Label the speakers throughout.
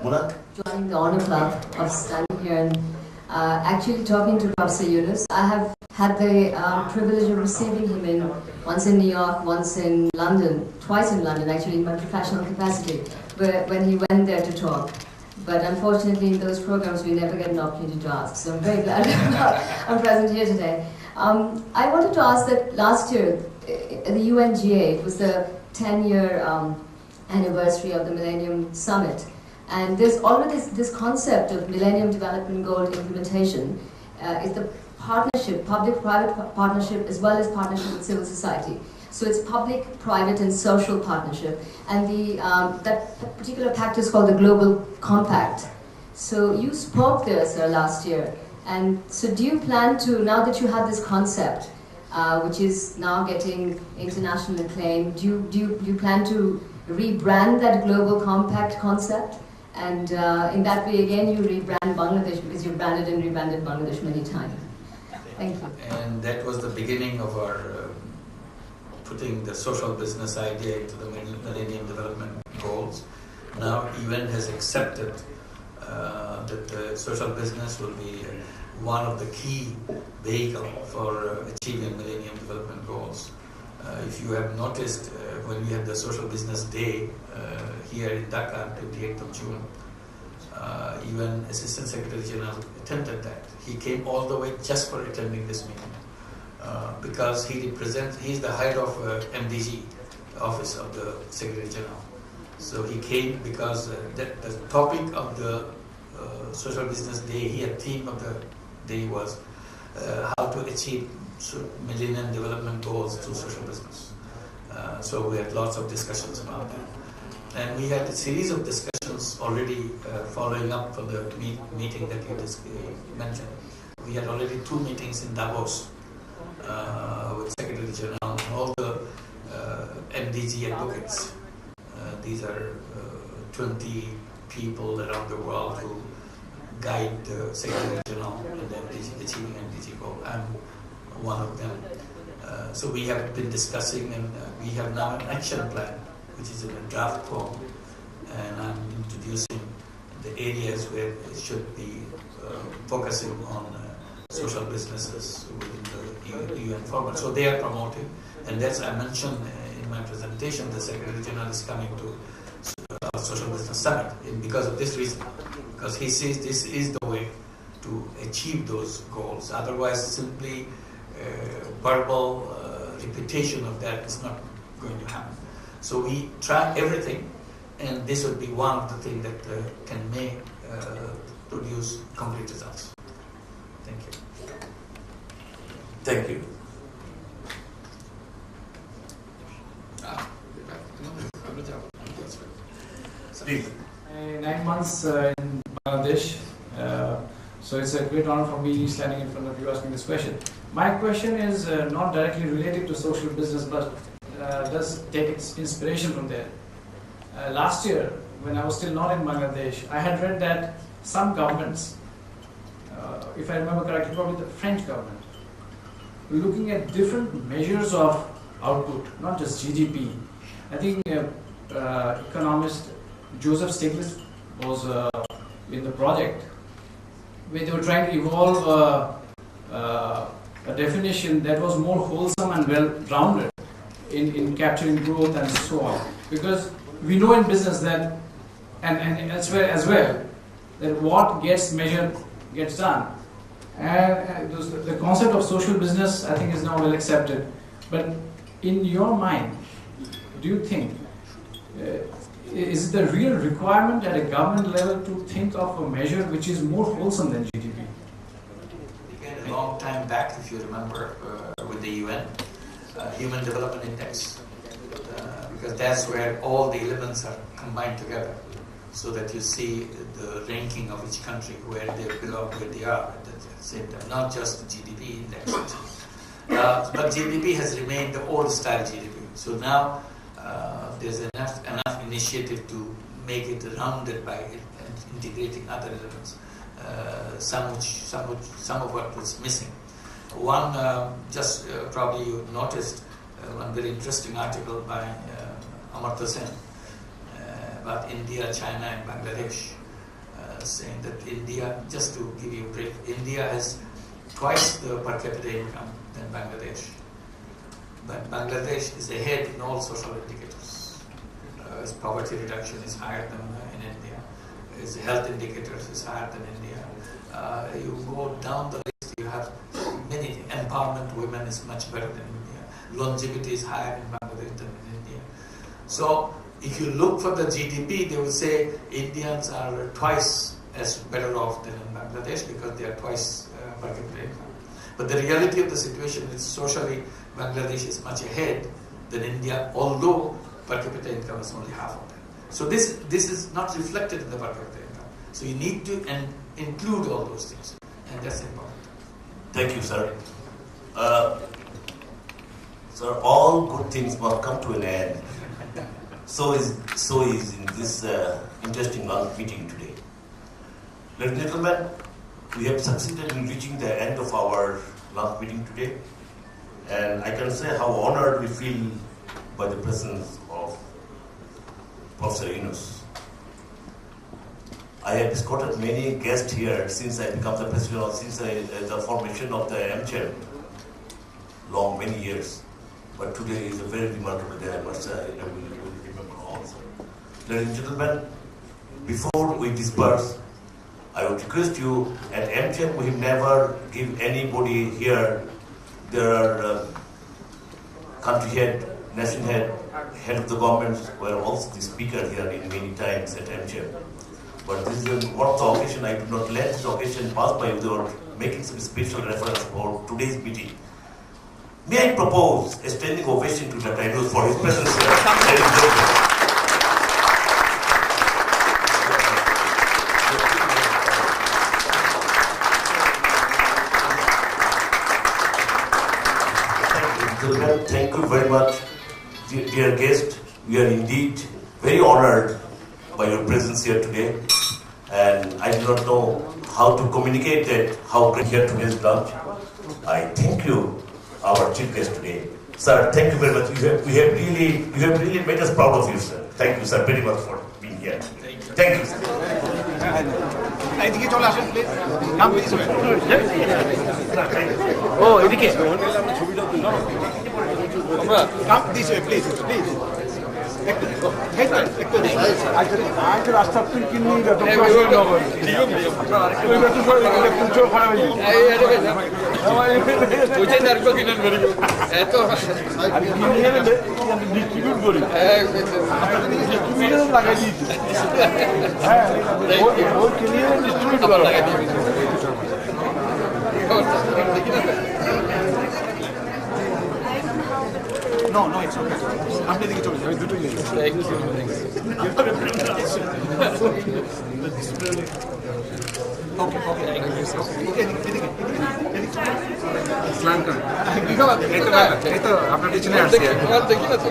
Speaker 1: Joining the Honor Club of standing here and actually talking to Professor Yunus. I have had the privilege of receiving him once in New York, once in London, twice in London actually in my professional capacity, when he went there to talk. But unfortunately in those programs we never get an opportunity to ask, so I'm very glad I'm present here today. I wanted to ask that last year at the UNGA, it was the 10-year anniversary of the Millennium Summit. And there's already this concept of Millennium Development Goal implementation is the partnership, public-private partnership, as well as partnership with civil society. So it's public, private, and social partnership. And that particular pact is called the Global Compact. So you spoke there, sir, last year. And so do you plan to, now that you have this concept, which is now getting international acclaim, do you plan to rebrand that Global Compact concept? And in that way, again, you rebrand Bangladesh because you've branded and rebranded Bangladesh many times. Thank you.
Speaker 2: And that was the beginning of our putting the social business idea into the Millennium Development Goals. Now, UN has accepted that the social business will be one of the key vehicles for achieving Millennium Development Goals. If you have noticed, when we had the Social Business Day here in Dhaka, 28th of June, UN Assistant Secretary General attended that. He came all the way just for attending this meeting because he's the head of MDG, Office of the Secretary General. So he came because the topic of the Social Business Day, the theme of the day was how to achieve Millennium Development Goals through social business. So we had lots of discussions about that. And we had a series of discussions already following up for the meeting that you mentioned. We had already 2 meetings in Davos with Secretary General and all the MDG advocates. These are 20 people around the world who guide the Secretary General in achieving MDG goal. I'm one of them. So we have been discussing, and we have now an action plan, which is in a draft form, and I'm introducing the areas where it should be focusing on social businesses within the UN format. So they are promoting, and that's I mentioned in my presentation. The Secretary General is coming to our Social Business Summit because of this reason, because he says this is the way to achieve those goals. Otherwise, simply verbal repetition of that is not going to happen. So we try everything, and this would be one of the things that can produce complete results. Thank you.
Speaker 3: Thank you. Please.
Speaker 4: 9 months in Bangladesh, so it's a great honor for me standing in front of you asking this question. My question is not directly related to social business, but does take its inspiration from there. Last year, when I was still not in Bangladesh, I had read that some governments, if I remember correctly, probably the French government, were looking at different measures of output, not just GDP. I think economist Joseph Stiglitz was in the project where they were trying to evolve a definition that was more wholesome and well-rounded in capturing growth and so on. Because we know in business that, and elsewhere as well, that what gets measured gets done. And the concept of social business, I think, is now well accepted. But in your mind, do you think, is it the real requirement at a government level to think of a measure which is more wholesome than GDP?
Speaker 2: A long time back, if you remember, with the UN, Human Development Index, because that's where all the elements are combined together, so that you see the ranking of each country, where they belong, where they are at the same time, not just the GDP index. But GDP has remained the old style GDP. So now there's enough initiative to make it rounded by integrating other elements. Some of what was missing. One, probably you noticed one very interesting article by Amartya Sen about India, China, and Bangladesh. saying that India, just to give you a brief, India has twice the per capita income than Bangladesh. But Bangladesh is ahead in all social indicators. Its poverty reduction is higher than in India. Its health indicators is higher than India. You go down the list, you have many. Empowerment women is much better than India. Longevity is higher in Bangladesh than in India. So if you look for the GDP, they will say Indians are twice as better off than in Bangladesh because they are twice per capita income. But the reality of the situation is socially Bangladesh is much ahead than India, although per capita income is only half of that. So this is not reflected in the per capita income. So you need to include all those things, and that's important.
Speaker 3: Thank you, sir. Sir, all good things must come to an end. So is in this interesting meeting today. Ladies and gentlemen, we have succeeded in reaching the end of our last meeting today, and I can say how honored we feel by the presence of Professor Yunus. I have escorted many guests here since I became the president, since the formation of the AmCham, many years. But today is a very remarkable day, I must say. I will remember all. Ladies and gentlemen, before we disperse, I would request you, at AmCham we never give anybody here, there are country head, national head of the government were also the speaker here in many times at AmCham. But this is one of the occasion I do not let this occasion pass by without making some special reference for today's meeting. May I propose a standing ovation to Dr. Yunus for his presence here. Thank you very much, dear guest. We are indeed very honored by your presence here today, and I do not know how to communicate that, how great here today's lunch. I thank you, our chief guest today. Sir, thank you very much. You have really made us proud of you, sir. Thank you, sir, very much for being here. Thank you, sir.
Speaker 4: Come this way. Oh, come this way, please. No, it's okay. I'm letting it over. Thank you. Okay. আপনার পিছনে আসছে দেখি না তো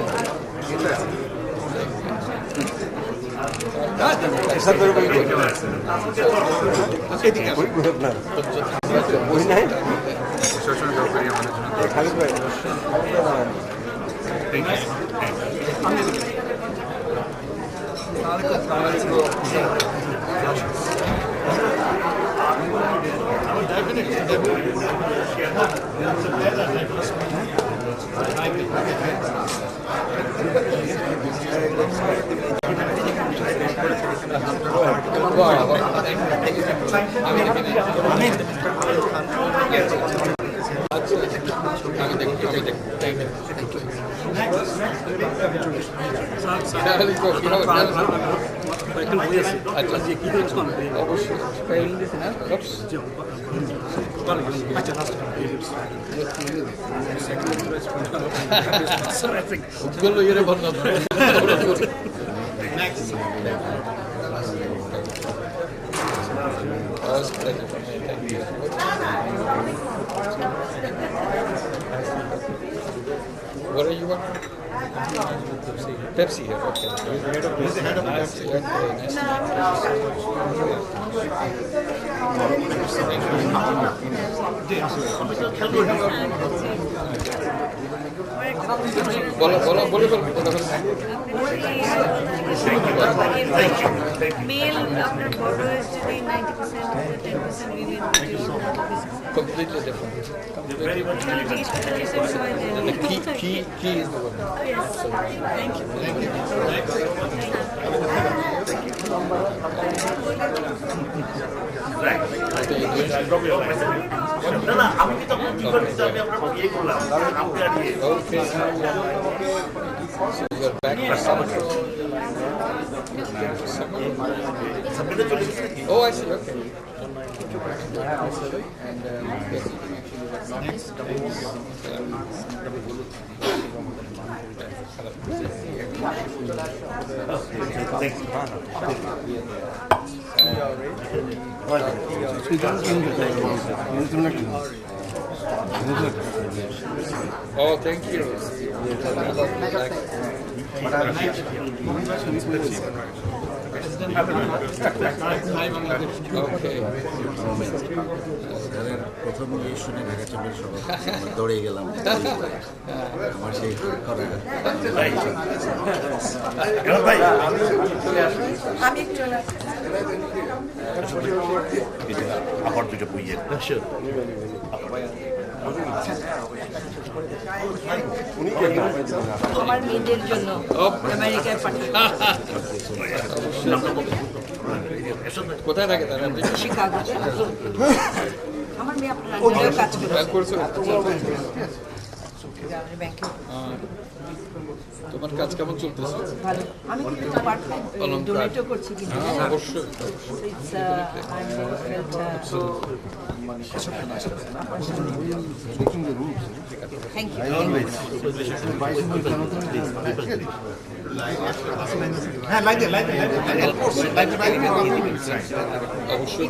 Speaker 4: What are you working on? Pepsi here, okay. He's the head of Pepsi. Okay, nice.
Speaker 5: Male after border is today 90%, 10% women,
Speaker 6: completely different.
Speaker 5: very much
Speaker 6: And the key is the woman.
Speaker 5: Yes. Thank you.
Speaker 6: Okay. So you're back for summer. Oh, I see. Okay. And oh, thank you. Okay.
Speaker 7: প্রথম এই শুনে ঢাকা চলে দৌড়ে গেলাম আমার সেই করা
Speaker 3: আবার দুটো বইয়ের
Speaker 5: আমার মেয়েদের জন্য আমেরিকায় পাঠিয়ে
Speaker 6: কোথায় থাকে তারা?
Speaker 5: শিকাগোতে। আমার মেয়ে আপনার কাজ করে ব্যাংকে।
Speaker 6: তোমার কাজ কেমন চলতেছে?
Speaker 5: ভালো। আমি কিন্তু পার্ট টাইম ডোনেটও করছি কিন্তু
Speaker 6: অবশ্যই।
Speaker 5: Thank you.
Speaker 8: হ্যাঁ লাইক
Speaker 6: অবশ্যই।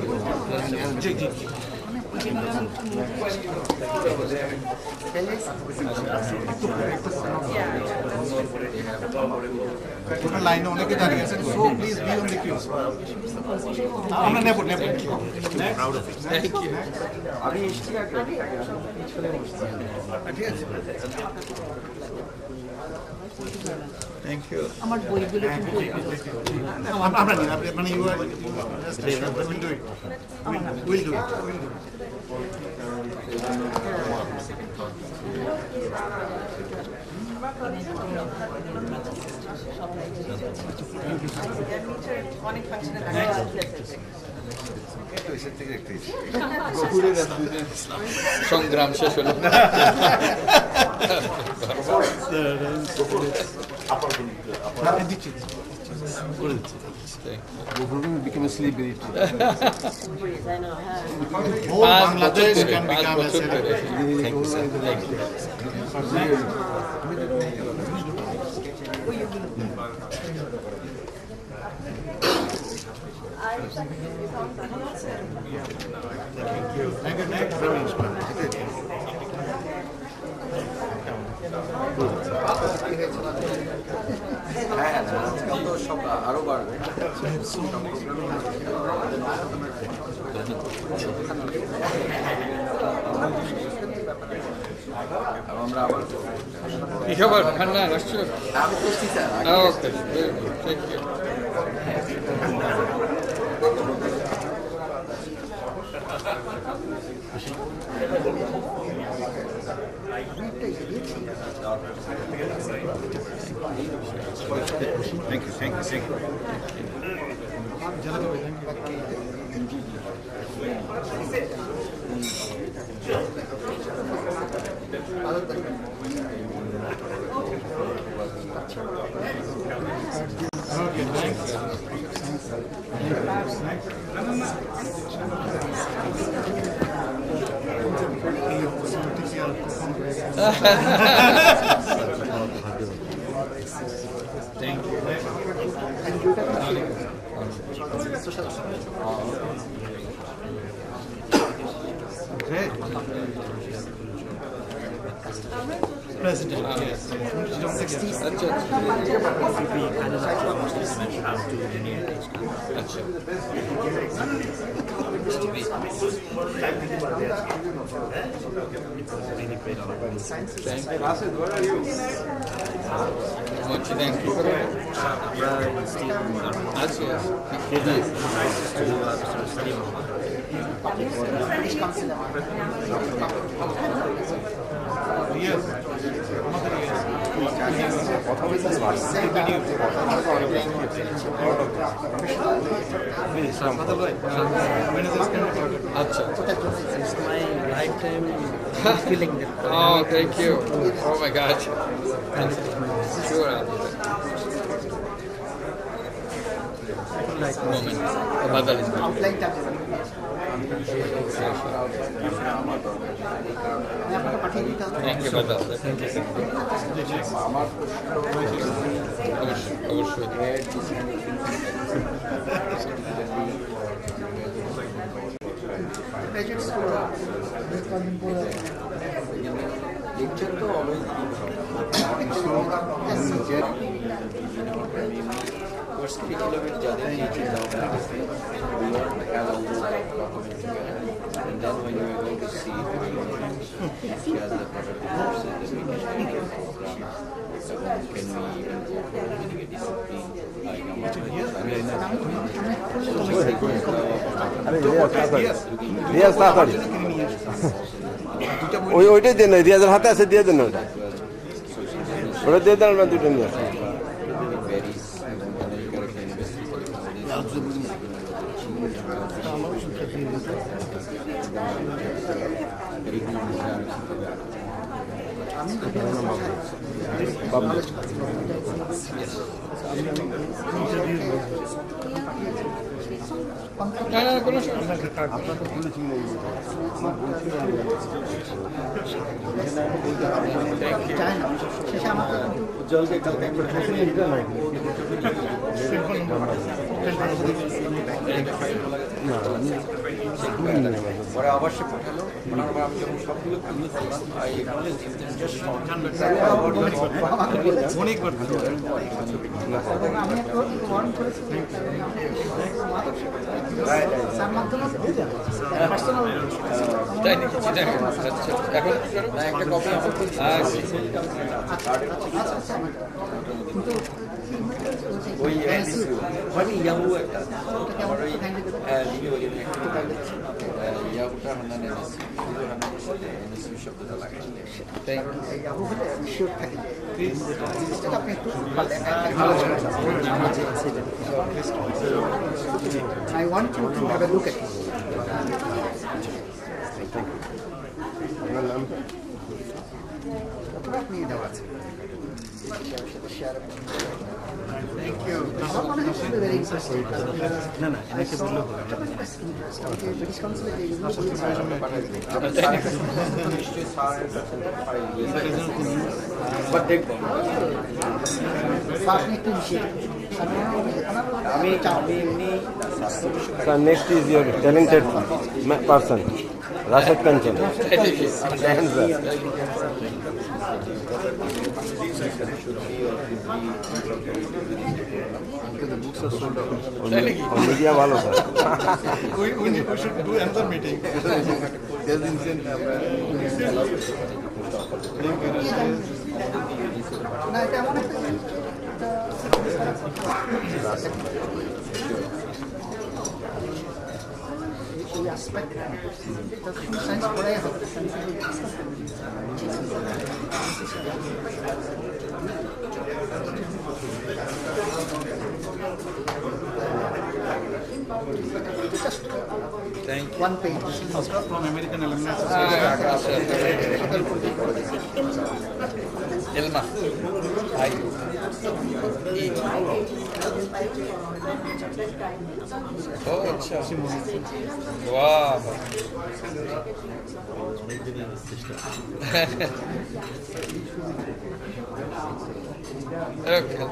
Speaker 8: লাইনে অনেকে দাঁড়িয়ে আছেন so please be on the queue আমরা নেব
Speaker 6: থ্যাংক ইউ।
Speaker 8: থ্যাংক ইউ
Speaker 5: আমার বইগুলো কিন্তু
Speaker 8: আমরা নিন মানে you are will do it
Speaker 5: অনেক ফাংশনাল
Speaker 6: সংগ্রাম শেষ হলো।
Speaker 7: became a celebrity.
Speaker 8: Whole Bangladesh can become a
Speaker 7: আরো বাড়বে আমরা আবার
Speaker 6: কি খবর? ঠান্ডা আসছো?
Speaker 7: আমি খুশি sir
Speaker 6: okay, thank you.
Speaker 8: Thank you, thank you, thank you. Okay, thanks. Thank you. Great. President, yes. You don't think it's
Speaker 6: আচ্ছা। It's my lifetime feeling that.
Speaker 9: Oh, thank you. Oh my God. Sure, I'll do that. Moment. Badal is good. Thank you, Badal. Thank you. অবশ্যই
Speaker 7: and then when you are going to see she has the property courses that we can make a program. Can we even go for a discipline like
Speaker 10: ওইটাই দেন রিয়াজের হাতে আছে দিয়ে দেন ওটা ওটা দিয়ে দেন আমরা দুটো নিয়ে আসি
Speaker 7: পরে আবার সে পাঠালো আবার আমি যখন সবগুলো ক্লিয়ার করলাম
Speaker 9: এখন
Speaker 7: একটা কপি ওই ইয়াহু একটা আমার ওই ইয়াহুটা হান্নান এনেছি শুধু হান্নানের সাথে এনেছি শব্দটা লাগাই
Speaker 6: I want you to have a look at it. Thank you. Very interesting. No, British Consulate
Speaker 7: but take
Speaker 10: Sir, next is your talented person, Rashid Kanchan.
Speaker 8: The books are sold out.
Speaker 10: Media walo sir.
Speaker 8: We should do another meeting. There's instant.
Speaker 6: Thank you. One page.
Speaker 8: Aftab from American Alumni
Speaker 9: Ilma. Oh, अच्छा. Wow. Okay.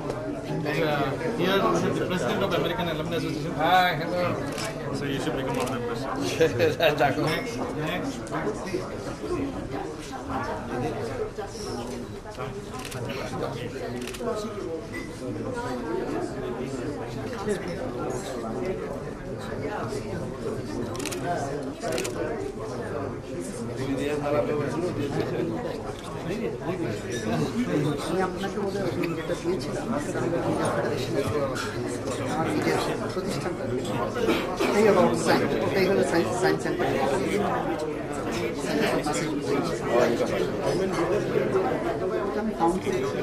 Speaker 8: Here, the president of American Alumni Association.
Speaker 9: Hi, hello.
Speaker 8: So you should become one of them. Next.
Speaker 11: আমি আপনাকে বোধহয় যেটা দিয়েছিলাম আমার নিজের প্রতিষ্ঠানটা এটাই অ্যাবাউট সায়েন্স, ওটাই হলো সায়েন্স অ্যান্ড আমি কাউন্ট করেছি।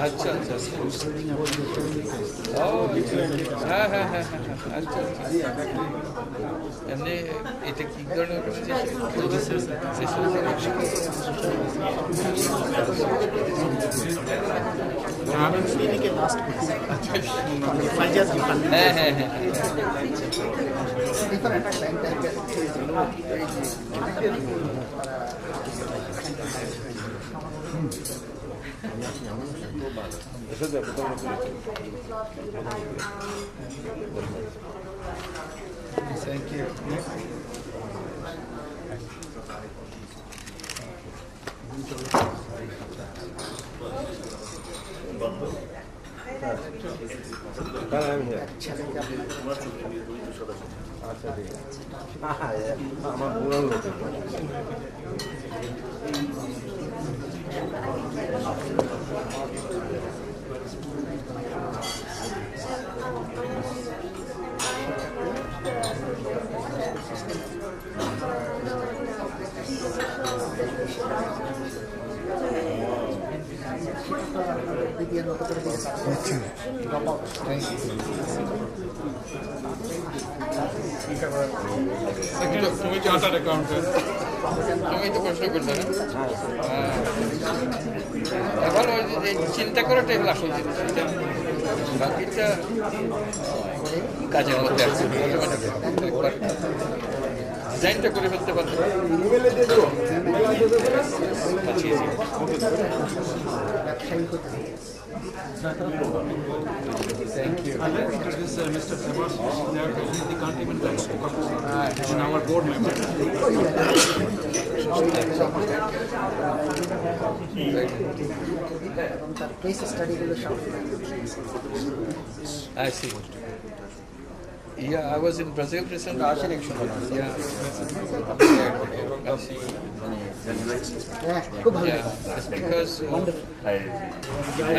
Speaker 9: আচ্ছা আচ্ছা ও হ্যাঁ হ্যাঁ হ্যাঁ হ্যাঁ আচ্ছা এমনি এটা কি ধরনের হ্যাঁ হ্যাঁ হ্যাঁ
Speaker 8: Thank you.
Speaker 9: তুমি চার্টার্ড অ্যাকাউন্টেন্ট তুমি তো প্রশ্ন করলে না এখন ওই যে চিন্তা করাটাই হলো আসল জিনিস বাকিটা কাজের মধ্যে আসছে একবার ডিজাইনটা করে ফেলতে পারবে
Speaker 8: Thank you. I'd like to introduce Mr. Abbas. He's the country manager and our board member.
Speaker 11: Case study will show.
Speaker 9: I see. Yeah, I was in Brazil recently. Yeah. Yeah, it's because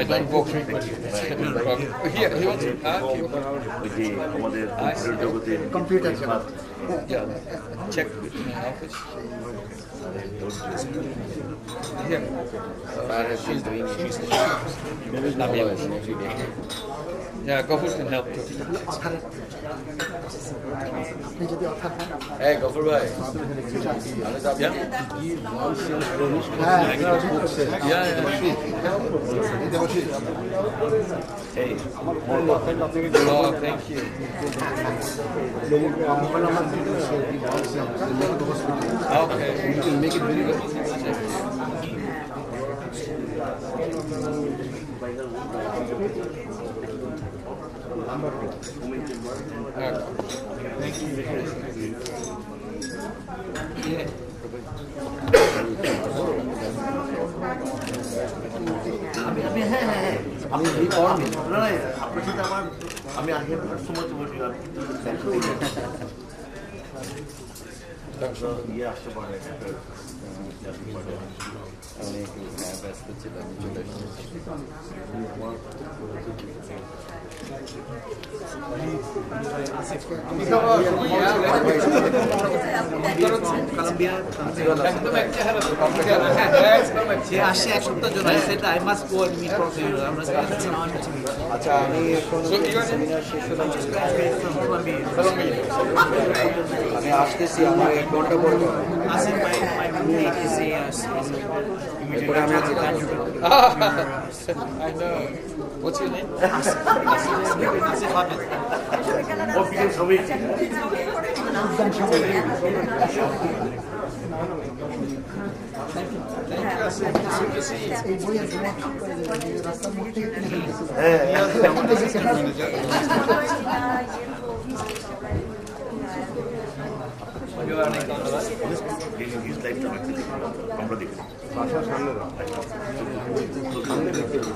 Speaker 9: I don't go frequently. He wants
Speaker 11: computer.
Speaker 9: Yeah, check with my office. Here.
Speaker 7: She's doing
Speaker 9: Yeah, Gopur can help too.
Speaker 7: Hey, Gopur bhai.
Speaker 9: Yeah. Yeah, yeah.
Speaker 7: Hey.
Speaker 9: Oh, thank you. Okay.
Speaker 8: We will make it very well.
Speaker 9: Thank you. Yeah.
Speaker 3: আমি আপনার সাথে আমি আগে সময় ইয়ে আসতে পারে
Speaker 7: অনেক ব্যস্ত ছিলাম চলে
Speaker 8: আসছে এক সপ্তাহ জন্য সেটা I must go and meet
Speaker 7: আচ্ছা আমি এখন সেমিনার শেষ আমি আসতেছি আমার 1 ঘন্টা পরে এরপরে আমি
Speaker 9: I know. What's your name? অনেক ধন্যবাদ।
Speaker 3: His lifetime actually. আমরা দেখি।
Speaker 10: বাসার সামনে দাও। সামনে দেখতে হবে।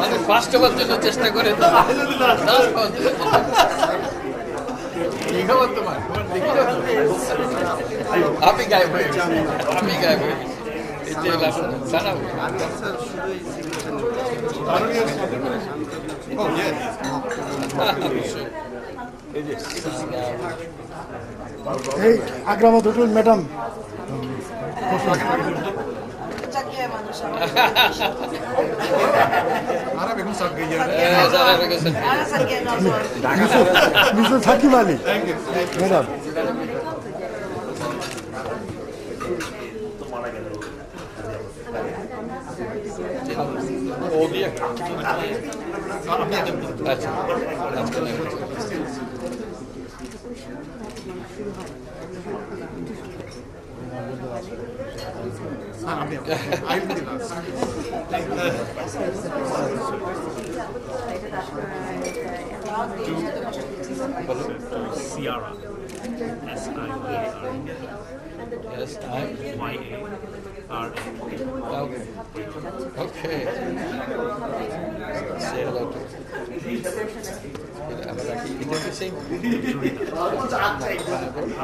Speaker 9: মানুষ ফার্স্ট হওয়ার জন্য চেষ্টা করে তো কি খবর তোমার? আপনি গায়েব হয়ে গেছেন, আমি গায়েব হয়ে গেছি। এতে জানাবো
Speaker 12: এই আগ্রামত hotel madam mister Shakib Ali madam
Speaker 8: Sierra. S-I-Y-A-R-A.
Speaker 9: Okay. Say hello to. Introducing.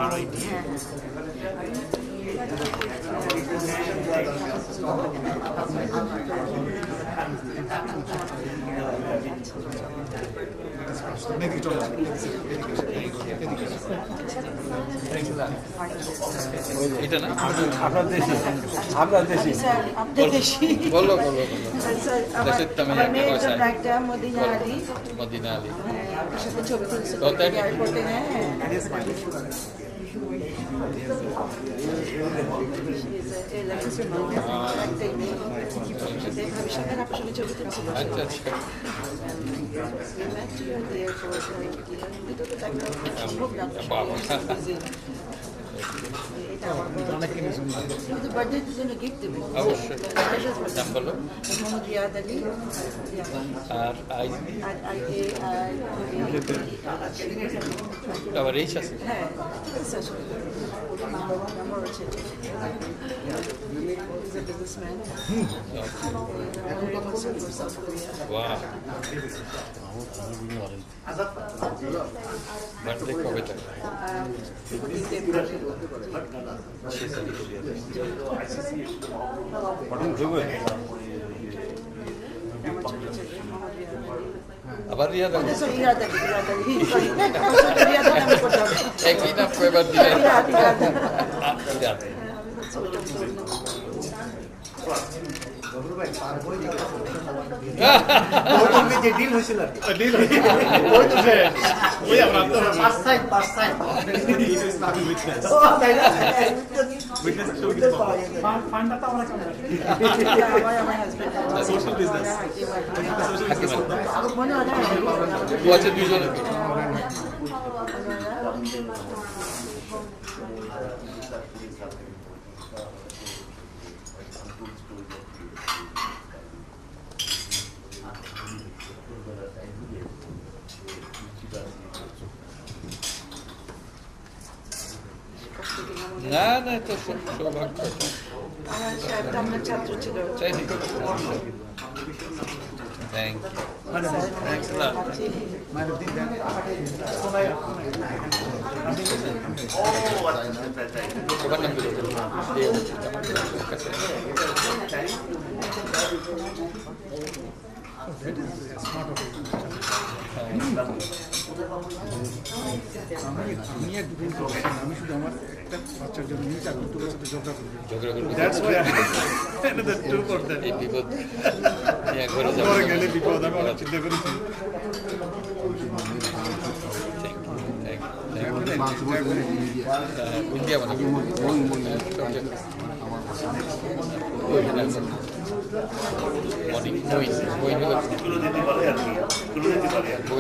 Speaker 8: R-I-D.
Speaker 9: এটা না
Speaker 10: আপনার দেশি আপনার দেশি
Speaker 9: বলো বলো বলো দেশের তুমি একটা পয়সা
Speaker 5: একটা মদিনা আলী
Speaker 9: মদিনা আলী
Speaker 5: সাথে ছবি তুলছে
Speaker 9: তো তাই
Speaker 5: এয়ারপোর্টে হ্যাঁ
Speaker 9: আচ্ছা আচ্ছা অবশ্যই নাম বলো
Speaker 5: মোহাম্মদ রিয়াদ আলী
Speaker 9: আর আই আবার এইচ আছে
Speaker 5: হ্যাঁ নাম্বার আছে বিজনেসম্যান
Speaker 9: Wow. Birthday কবে থাকে? আবার রিয়াদ আলী একই না কয়বার দিলেন রিয়াদ
Speaker 11: যে ডিল হয়েছিল
Speaker 9: দুইজন না না তো সৌভাগ্য
Speaker 5: আমার ছাত্র ছিল
Speaker 9: তাই নাকি থ্যাংক থ্যাংকস আ লট তোমার নাম কি
Speaker 12: আমি শুধু আমার একটা বাচ্চার জন্য নিয়ে যাবো দুটোর সাথে ঝগড়া করবো
Speaker 8: That's why another two for that.
Speaker 9: এই বিপদ
Speaker 8: ঘরে গেলে বিপদ আমি অনেক চিন্তা করেছি
Speaker 9: ইন্ডিয়া মানে
Speaker 3: এগুলো দিতে পারে আর কি, এগুলো দিতে পারে আর কি।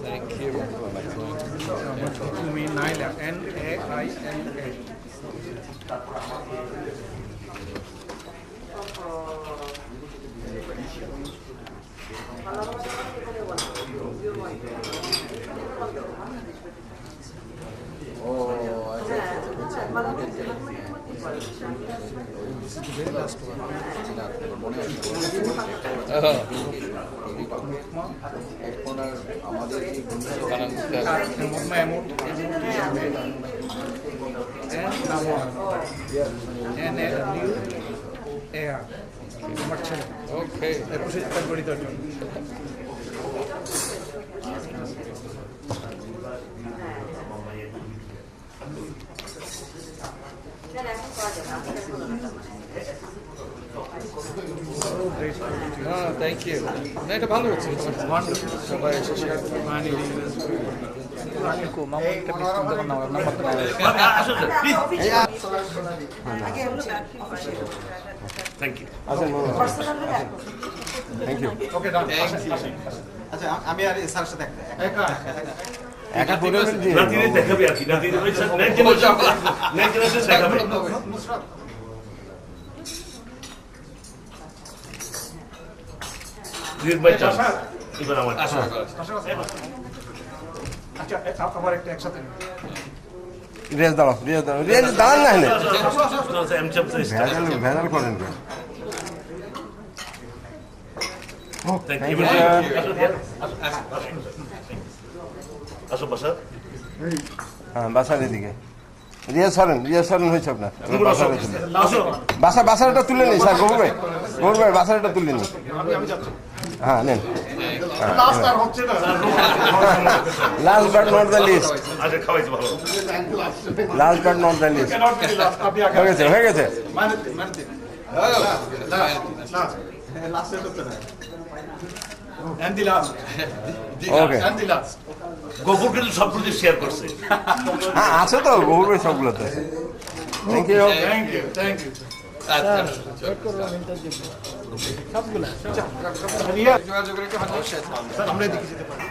Speaker 9: Thank you.
Speaker 8: You mean Naila, N-A-I-L-A. This is the very last one.
Speaker 9: Okay. Thank you. না এটা ভালো হচ্ছে সবাই এসে share
Speaker 3: thank you.
Speaker 10: Thank you.
Speaker 4: Okay done.
Speaker 11: আচ্ছা আমি আর স্যারের সাথে
Speaker 10: একা করে
Speaker 3: নাতিরে দেখাবে আর কি, নাতিরে নেক্সট দেখাবে। এবার আমার
Speaker 8: আচ্ছা আবার একটা একসাথে
Speaker 10: রিয়াজ দাঁড়াও, রিয়াজ দাঁড়ান না এখানে। ভেজাল করেন কেন? হ্যাঁ বাসার এদিকে রিয়াজ সরেন হয়েছে আপনার বাসারটা তুলে নিই স্যার। গৌর ভাই বাসারটা তুলে নিই। হ্যাঁ নেন। Last but not the least. Last but not the least. হয়ে গেছে ওকে।
Speaker 3: গফুর কিন্তু সবগুলো শেয়ার করছে।
Speaker 10: হ্যাঁ আছে তো গৌর ভাই সবগুলোতে। Thank you.
Speaker 8: আমরা এদিকে যেতে পারি।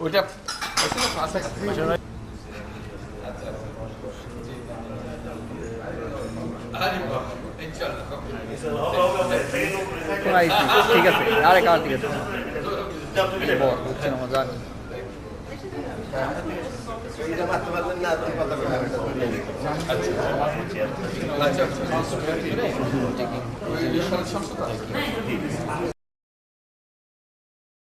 Speaker 9: ওইটা
Speaker 11: ঠিক আছে আরে কার ঠিক আছে হচ্ছে না মজা
Speaker 9: আচ্ছা